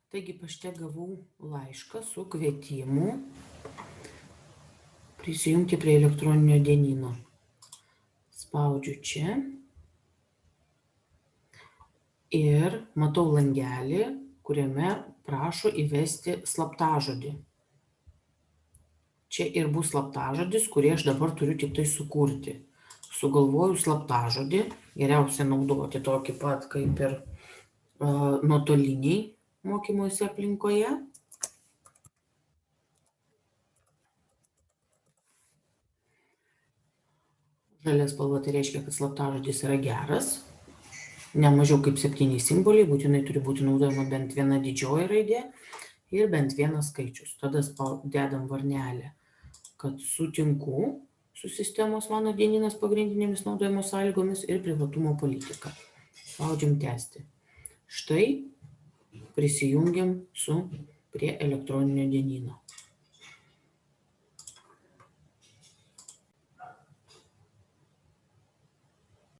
Taigi pašte gavau laišką su kvietimu prisijungti prie elektroninio dienyno. Spaudžiu čia ir matau langelį, kuriame prašo įvesti slaptažodį. Čia ir bus slaptažodis, kurį aš dabar turiu tik tai sukurti. Sugalvoju slaptažodį, geriausia naudoti tokį pat kaip ir nuotoliniai mokymosi aplinkoje. Žalia spalva tai reiškia, kad slaptažodis yra geras. Ne mažiau kaip 7 simboliai, būtinai turi būti naudojama bent viena didžioji raidė ir bent vienas skaičius. Tada dedam varnelę, kad sutinku su sistemos mano dienynas pagrindinėmis naudojimo sąlygomis ir privatumo politika. Spaudžiam tęsti. Štai prisijungiam prie elektroninio dienyno.